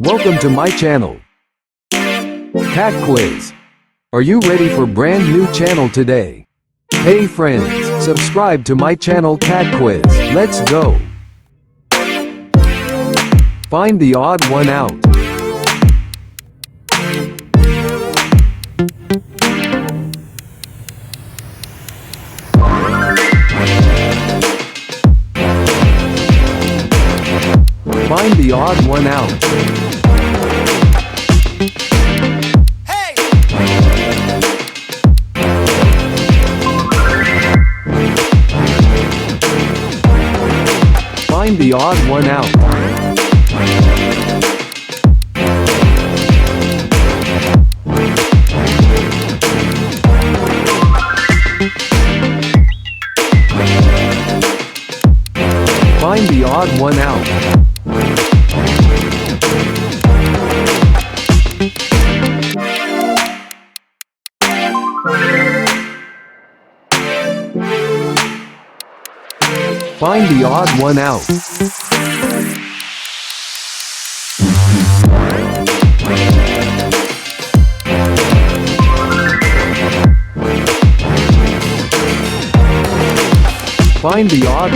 Welcome to my channel, Cat Quiz. Are you ready for brand new channel today? Hey friends, subscribe to my channel Cat Quiz. Let's go. Find the odd one out. Find the odd one out. Hey! Find the odd one out. Find the odd one out. Find the odd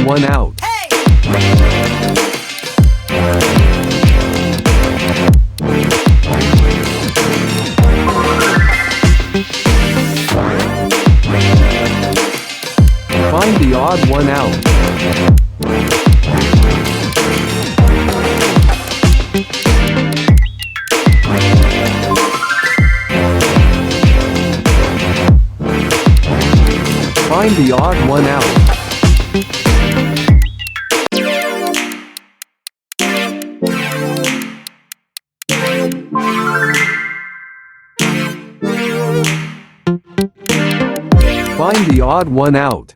one out. Find the odd one out. Find the odd one out. Find the odd one out. Find the odd one out.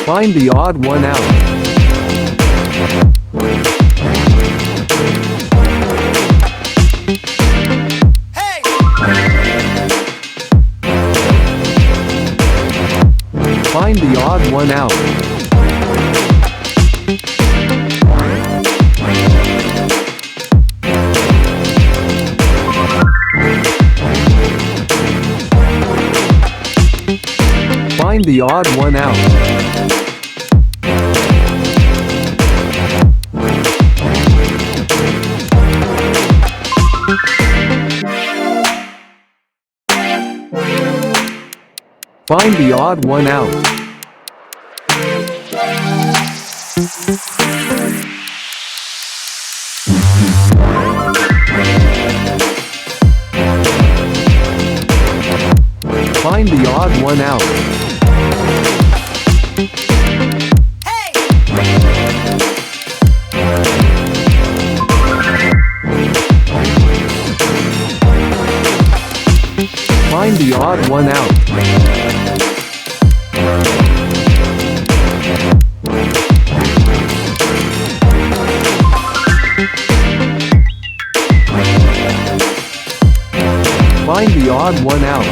Find the odd one out. Hey! Find the odd one out. Find the odd one out. Find the odd one out. Find the odd one out. Hey! Find the odd one out. Find the odd one out.